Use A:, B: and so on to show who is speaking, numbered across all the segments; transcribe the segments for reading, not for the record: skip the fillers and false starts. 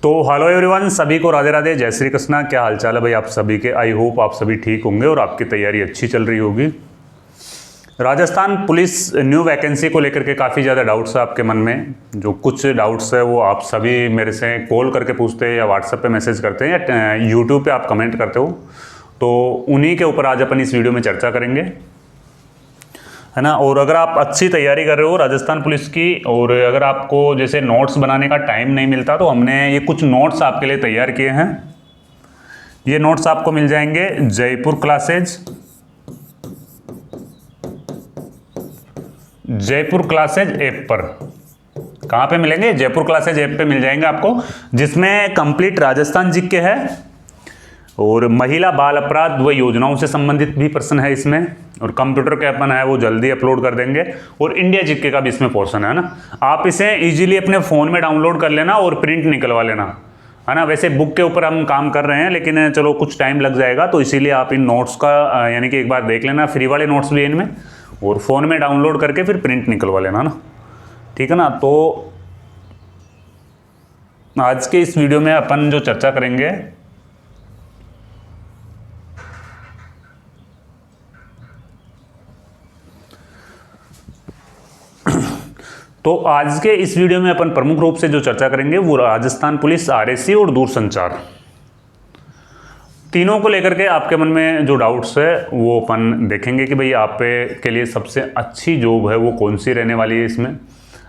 A: तो hello everyone, सभी को राधे राधे, जय श्री कृष्णा। क्या हालचाल है भाई आप सभी के। आई होप आप सभी ठीक होंगे और आपकी तैयारी अच्छी चल रही होगी। राजस्थान पुलिस न्यू वैकेंसी को लेकर के काफ़ी ज़्यादा डाउट्स है आपके मन में। जो कुछ डाउट्स है वो आप सभी मेरे से कॉल करके पूछते हैं या व्हाट्सएप पे मैसेज करते हैं या यूट्यूब पे आप कमेंट करते हो, तो उन्हीं के ऊपर आज अपन इस वीडियो में चर्चा करेंगे, है ना। और अगर आप अच्छी तैयारी कर रहे हो राजस्थान पुलिस की और अगर आपको जैसे नोट्स बनाने का टाइम नहीं मिलता, तो हमने ये कुछ नोट्स आपके लिए तैयार किए हैं। ये नोट्स आपको मिल जाएंगे जयपुर क्लासेज ऐप पर। कहाँ पे मिलेंगे? जयपुर क्लासेज ऐप पे मिल जाएंगे आपको, जिसमें कंप्लीट राजस्थान जीके है और महिला बाल अपराध व योजनाओं से संबंधित भी प्रश्न है इसमें, और कंप्यूटर के अपन है वो जल्दी अपलोड कर देंगे, और इंडिया जीके का भी इसमें पोर्शन है ना। आप इसे इजीली अपने फ़ोन में डाउनलोड कर लेना और प्रिंट निकलवा लेना, है ना। वैसे बुक के ऊपर हम काम कर रहे हैं, लेकिन चलो कुछ टाइम लग जाएगा, तो इसीलिए आप इन नोट्स का यानी कि एक बार देख लेना। फ्री वाले नोट्स भी इनमें, और फ़ोन में डाउनलोड करके फिर प्रिंट निकलवा लेना ना, ठीक है ना। तो आज के इस वीडियो में अपन जो चर्चा करेंगे, तो आज के इस वीडियो में अपन प्रमुख रूप से जो चर्चा करेंगे वो राजस्थान पुलिस, आरएसी और दूरसंचार, तीनों को लेकर के आपके मन में जो डाउट्स है वो अपन देखेंगे कि भाई आप के लिए सबसे अच्छी जॉब है वो कौन सी रहने वाली है इसमें।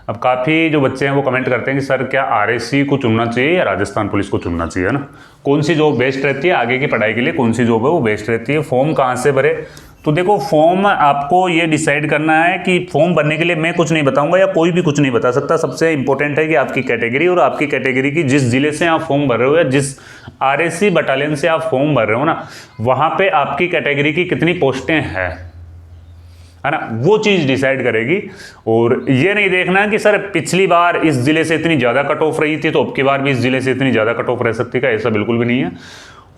A: अब काफ़ी जो बच्चे हैं वो कमेंट करते हैं कि सर क्या आरएसी को चुनना चाहिए या राजस्थान पुलिस को चुनना चाहिए, है ना। कौन सी जॉब बेस्ट रहती है आगे की पढ़ाई के लिए, कौन सी जॉब है वो बेस्ट रहती है। फॉर्म कहाँ से भरे? तो देखो, फॉर्म आपको ये डिसाइड करना है कि फॉर्म भरने के लिए मैं कुछ नहीं बताऊंगा या कोई भी कुछ नहीं बता सकता। सबसे इंपॉर्टेंट है कि आपकी कैटेगरी, और आपकी कैटेगरी की जिस जिले से आप फॉर्म भर रहे हो या जिस आरएसी बटालियन से आप फॉर्म भर रहे हो ना, वहाँ पे आपकी कैटेगरी की कितनी पोस्टें हैं, है ना, वो चीज़ डिसाइड करेगी। और ये नहीं देखना कि सर पिछली बार इस जिले से इतनी ज़्यादा कट ऑफ रही थी तो अब की बार भी इस जिले से इतनी ज़्यादा कट ऑफ रह सकती है, ऐसा बिल्कुल भी नहीं है।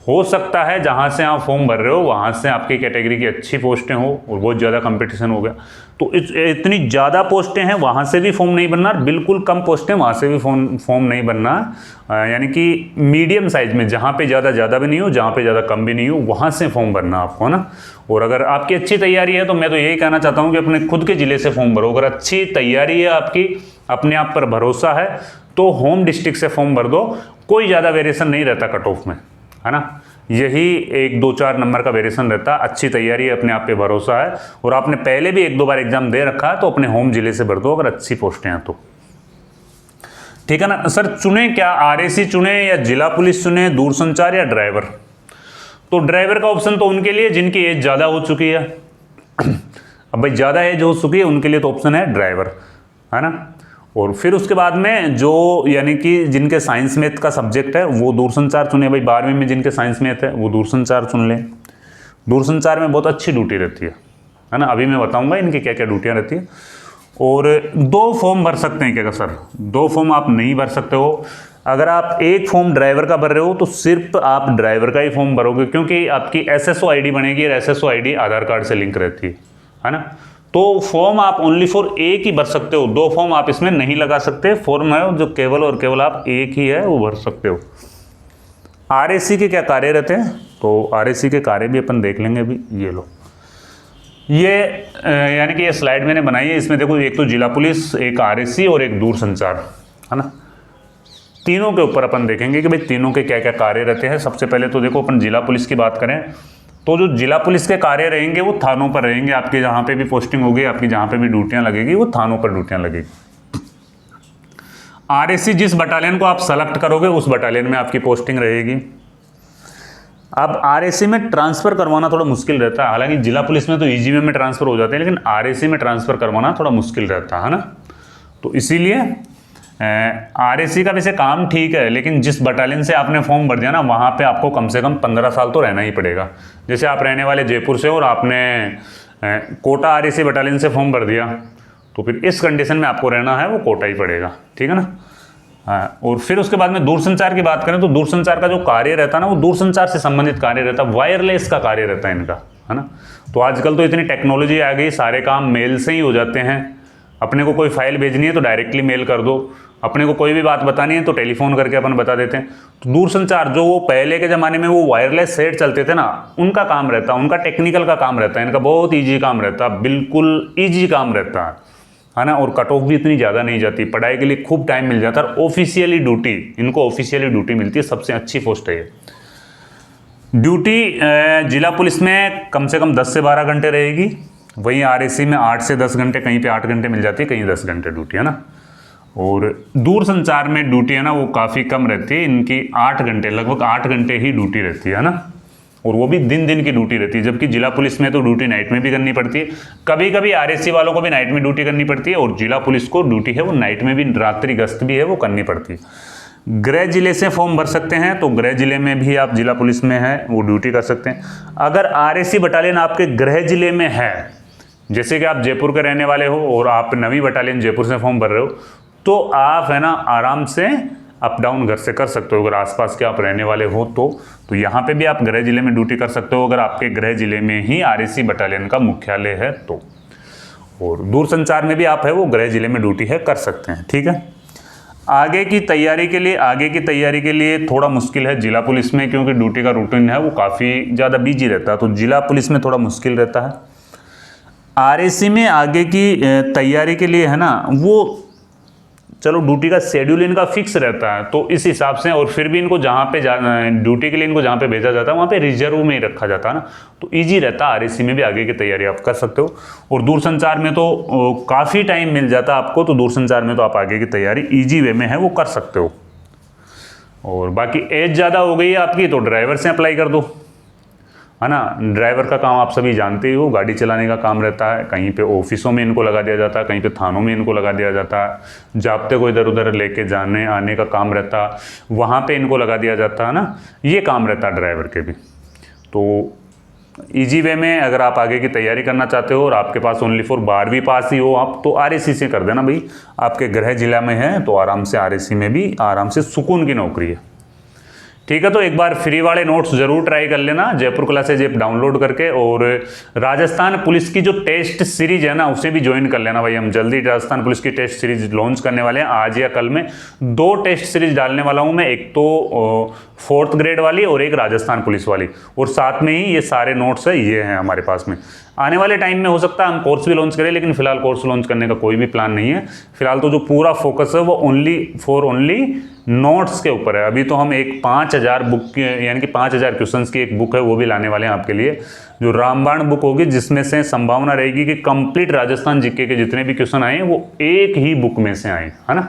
A: हो सकता है जहाँ से आप फॉर्म भर रहे हो वहाँ से आपकी कैटेगरी की अच्छी पोस्टें हो और बहुत ज़्यादा कंपटीशन हो गया, तो इतनी ज़्यादा पोस्टें हैं वहाँ से भी फॉर्म नहीं बनना, बिल्कुल कम पोस्टें वहाँ से भी फॉर्म नहीं बनना। यानी कि मीडियम साइज में, जहाँ पे ज़्यादा भी नहीं हो, जहाँ पे ज़्यादा कम भी नहीं हो, वहाँ से फॉर्म भरना आपको, ना। और अगर आपकी अच्छी तैयारी है तो मैं तो यही कहना चाहता हूँ कि अपने खुद के ज़िले से फॉर्म भरो। अगर अच्छी तैयारी है आपकी, अपने आप पर भरोसा है, तो होम डिस्ट्रिक्ट से फॉर्म भर दो। कोई ज़्यादा वेरिएशन नहीं रहता कट ऑफ में, है ना। यही 1-2-4 नंबर का वेरिएशन रहता है। अच्छी तैयारी है, अपने आप पे भरोसा है, और आपने पहले भी 1-2 बार एग्जाम दे रखा है, तो अपने होम जिले से भर दो अगर अच्छी पोस्टें हैं तो, ठीक है ना। सर चुने क्या, आरएसी चुने या जिला पुलिस चुने, दूरसंचार या ड्राइवर? तो ड्राइवर का ऑप्शन तो उनके लिए जिनकी एज ज़्यादा हो चुकी है। अब भाई ज़्यादा एज हो चुकी है उनके लिए तो ऑप्शन है ड्राइवर, है ना। और फिर उसके बाद में जो यानी कि जिनके साइंस मैथ का सब्जेक्ट है वो दूरसंचार चुने। भाई 12वीं में जिनके साइंस मैथ है वो दूरसंचार चुन लें। दूरसंचार में बहुत अच्छी ड्यूटी रहती है ना। अभी मैं बताऊंगा इनकी क्या क्या ड्यूटियाँ रहती है। और 2 फॉर्म भर सकते हैं क्या सर? 2 फॉर्म आप नहीं भर सकते हो। अगर आप एक फॉर्म ड्राइवर का भर रहे हो तो सिर्फ आप ड्राइवर का ही फॉर्म भरोगे, क्योंकि आपकी SSO ID बनेगी, और SSO ID आधार कार्ड से लिंक रहती है ना। तो फॉर्म आप ओनली फॉर एक ही भर सकते हो, 2 फॉर्म आप इसमें नहीं लगा सकते। फॉर्म है जो केवल और केवल आप एक ही है वो भर सकते हो। आरएसी के क्या कार्य रहते हैं? तो आरएसी के कार्य भी अपन देख लेंगे अभी। ये लो, ये यानी कि ये स्लाइड मैंने बनाई है। इसमें देखो, एक तो जिला पुलिस, एक आरएसी और एक दूरसंचार, है ना। तीनों के ऊपर अपन देखेंगे कि भाई तीनों के क्या क्या कार्य रहते हैं। सबसे पहले तो देखो, अपन जिला पुलिस की बात करें तो जो जिला पुलिस के कार्य रहेंगे वो थानों पर रहेंगे। आपके जहाँ पे भी पोस्टिंग होगी, आपकी जहाँ पे भी ड्यूटियाँ लगेगी, वो थानों पर ड्यूटियाँ लगेगी। आरएसी जिस बटालियन को आप सेलेक्ट करोगे उस बटालियन में आपकी पोस्टिंग रहेगी। अब आरएसी में ट्रांसफ़र करवाना थोड़ा मुश्किल रहता है। हालांकि जिला पुलिस में तो ईजी वे में ट्रांसफ़र हो जाते हैं, लेकिन आरएसी में ट्रांसफ़र करवाना थोड़ा मुश्किल रहता है ना। तो इसीलिए आरएसी का वैसे काम ठीक है, लेकिन जिस बटालियन से आपने फॉर्म भर दिया ना, वहाँ पे आपको कम से कम 15 साल तो रहना ही पड़ेगा। जैसे आप रहने वाले जयपुर से और आपने कोटा आरएसी बटालियन से फॉर्म भर दिया, तो फिर इस कंडीशन में आपको रहना है वो कोटा ही पड़ेगा, ठीक है ना। और फिर उसके बाद में दूरसंचार की बात करें तो दूरसंचार का जो कार्य रहता है ना, वो दूरसंचार से संबंधित कार्य रहता है, वायरलेस का कार्य रहता है इनका, है ना। तो आजकल तो इतनी टेक्नोलॉजी आ गई, सारे काम मेल से ही हो जाते हैं। अपने को कोई फाइल भेजनी है तो डायरेक्टली मेल कर दो, अपने को कोई भी बात बतानी है तो टेलीफोन करके अपन बता देते हैं। तो दूरसंचार जो वो पहले के ज़माने में वो वायरलेस सेट चलते थे ना, उनका काम रहता, उनका टेक्निकल का काम रहता है, इनका बहुत ईजी काम रहता, बिल्कुल ईजी काम रहता है ना। और कट ऑफ भी इतनी ज़्यादा नहीं जाती, पढ़ाई के लिए खूब टाइम मिल जाता है। ऑफिशियली ड्यूटी, इनको ऑफिशियली ड्यूटी मिलती है, सबसे अच्छी पोस्ट है ये। ड्यूटी जिला पुलिस में कम से कम 10 से 12 घंटे रहेगी, वहीं आरएसी में 8 से 10 घंटे, कहीं पे 8 घंटे मिल जाती है, कहीं 10 घंटे ड्यूटी है ना। और दूरसंचार में ड्यूटी है ना वो काफ़ी कम रहती है, इनकी 8 घंटे, लगभग 8 घंटे ही ड्यूटी रहती है ना। और वो भी दिन दिन की ड्यूटी रहती है, जबकि जिला पुलिस में तो ड्यूटी नाइट में भी करनी पड़ती है। कभी कभी आरएसी वालों को भी नाइट में ड्यूटी करनी पड़ती है, और जिला पुलिस को ड्यूटी है वो नाइट में भी, रात्रि गश्त भी है वो करनी पड़ती है। गृह जिले से फॉर्म भर सकते हैं, तो गृह जिले में भी आप जिला पुलिस में है वो ड्यूटी कर सकते हैं। अगर आरएसी बटालियन आपके गृह जिले में है, जैसे कि आप जयपुर के रहने वाले हो और आप 9वीं बटालियन जयपुर से फॉर्म भर रहे हो, तो आप है ना आराम से अप डाउन घर से कर सकते हो, अगर आसपास के आप रहने वाले हो तो यहाँ पे भी आप गृह जिले में ड्यूटी कर सकते हो, अगर आपके गृह जिले में ही आरएसी बटालियन का मुख्यालय है तो। और दूरसंचार में भी आप है वो गृह जिले में ड्यूटी है कर सकते हैं, ठीक है। आगे की तैयारी के लिए थोड़ा मुश्किल है जिला पुलिस में, क्योंकि ड्यूटी का रूटीन है वो काफ़ी ज़्यादा बिजी रहता है, तो जिला पुलिस में थोड़ा मुश्किल रहता है। आरएसी में आगे की तैयारी के लिए है ना वो, चलो ड्यूटी का शेड्यूल इनका फिक्स रहता है, तो इस हिसाब से, और फिर भी इनको जहाँ पे ड्यूटी के लिए इनको जहाँ पे भेजा जाता है वहाँ पे रिजर्व में ही रखा जाता है ना, तो इजी रहता है। आरएसी में भी आगे की तैयारी आप कर सकते हो। और दूरसंचार में तो काफ़ी टाइम मिल जाता है आपको, तो दूरसंचार में तो आप आगे की तैयारी ईजी वे में है वो कर सकते हो। और बाकी एज ज़्यादा हो गई है आपकी तो ड्राइवर से अप्लाई कर दो, है ना। ड्राइवर का काम आप सभी जानते ही हो, गाड़ी चलाने का काम रहता है, कहीं पे ऑफिसों में इनको लगा दिया जाता है, कहीं पे थानों में इनको लगा दिया जाता है, जाब्ते को इधर उधर लेके जाने आने का काम रहता है, वहाँ पे इनको लगा दिया जाता है ना, ये काम रहता है ड्राइवर के भी। तो इजी वे में अगर आप आगे की तैयारी करना चाहते हो और आपके पास ओनली फॉर 12वीं पास ही हो आप, तो आरएसी से कर देना भाई, आपके गृह जिला में है तो आराम से आरएसी में भी आराम से सुकून की नौकरी है, ठीक है। तो एक बार फ्री वाले नोट्स जरूर ट्राई कर लेना, जयपुर क्लासेज ऐप डाउनलोड करके, और राजस्थान पुलिस की जो टेस्ट सीरीज है ना उसे भी ज्वाइन कर लेना भाई। हम जल्दी राजस्थान पुलिस की टेस्ट सीरीज लॉन्च करने वाले हैं, आज या कल में 2 टेस्ट सीरीज डालने वाला हूं मैं, एक तो 4th ग्रेड वाली और एक राजस्थान पुलिस वाली, और साथ में ही ये सारे नोट्स है ये हैं हमारे पास में। आने वाले टाइम में हो सकता है हम कोर्स भी लॉन्च करें, लेकिन फिलहाल कोर्स लॉन्च करने का कोई भी प्लान नहीं है। फिलहाल तो जो पूरा फोकस है वो ओनली नोट्स के ऊपर है। अभी तो हम एक 5000 बुक यानी कि 5000 क्वेश्चंस की एक बुक है वो भी लाने वाले हैं आपके लिए, जो रामबाण बुक होगी, जिसमें से संभावना रहेगी कि कंप्लीट राजस्थान जीके के जितने भी क्वेश्चन आए वो एक ही बुक में से आए, है ना।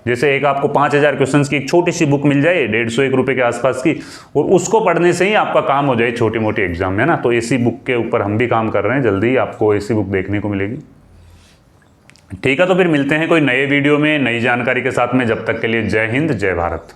A: जैसे एक आपको 5000 क्वेश्चंस की एक छोटी सी बुक मिल जाए 150-1 रुपये के आसपास की, और उसको पढ़ने से ही आपका काम हो जाए छोटी मोटी एग्जाम में ना। तो ऐसी बुक के ऊपर हम भी काम कर रहे हैं, जल्दी आपको ऐसी बुक देखने को मिलेगी, ठीक है। तो फिर मिलते हैं कोई नए वीडियो में नई जानकारी के साथ में, जब तक के लिए जय हिंद जय भारत।